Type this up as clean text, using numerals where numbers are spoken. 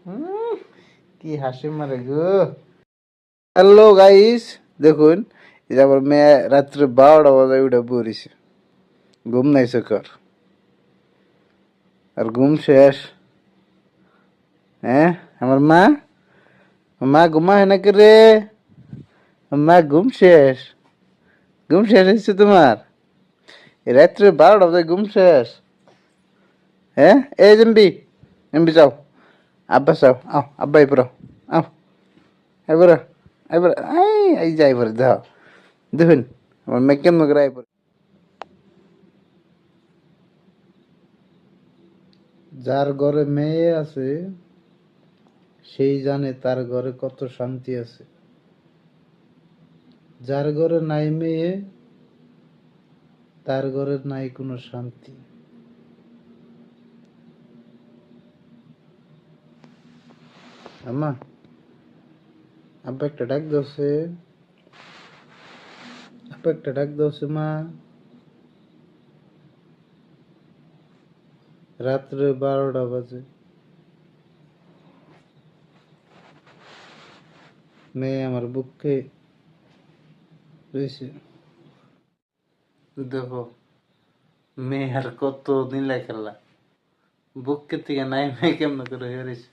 হুম, কি হাসি মারে গো। হ্যালো গাইস, দেখুন এই যে আমার মেয়ে রাত্রে 12টা বাজে উঠে পড়েছে, ঘুম নাই কর। আর ঘুম শেষ। হ্যাঁ, আমার মা মা ঘুমায় নাকি রে? মা ঘুম শেষ? ঘুম শেষ হয়েছে তোমার? এই রাত্রে 12টা বাজে ঘুম শেষ? হ্যাঁ, এই এমবি এমবি যাও, আব্বা যাও, আও আব্বা এবার আও, এবার এবার এই যাই এবার দাও। দেখুন আমার মেয়ে কেমন করে আইবার। যার ঘরে মেয়ে আছে সেই জানে তার ঘরে কত শান্তি আছে। যার ঘরে নাই মেয়ে তার ঘরে নাই কোনো শান্তি। আম্মা, আব্বা একটা ডাক দছে, আব্বা একটা ডাক দছে মা। রাত্রে 12টা বাজে, মেয়ে আমার বুকে রয়েছে। দেখো মেয়ে আর কত দিন খেলা বুকের থেকে নাই মেয়ে কেমন করে হয়েছে।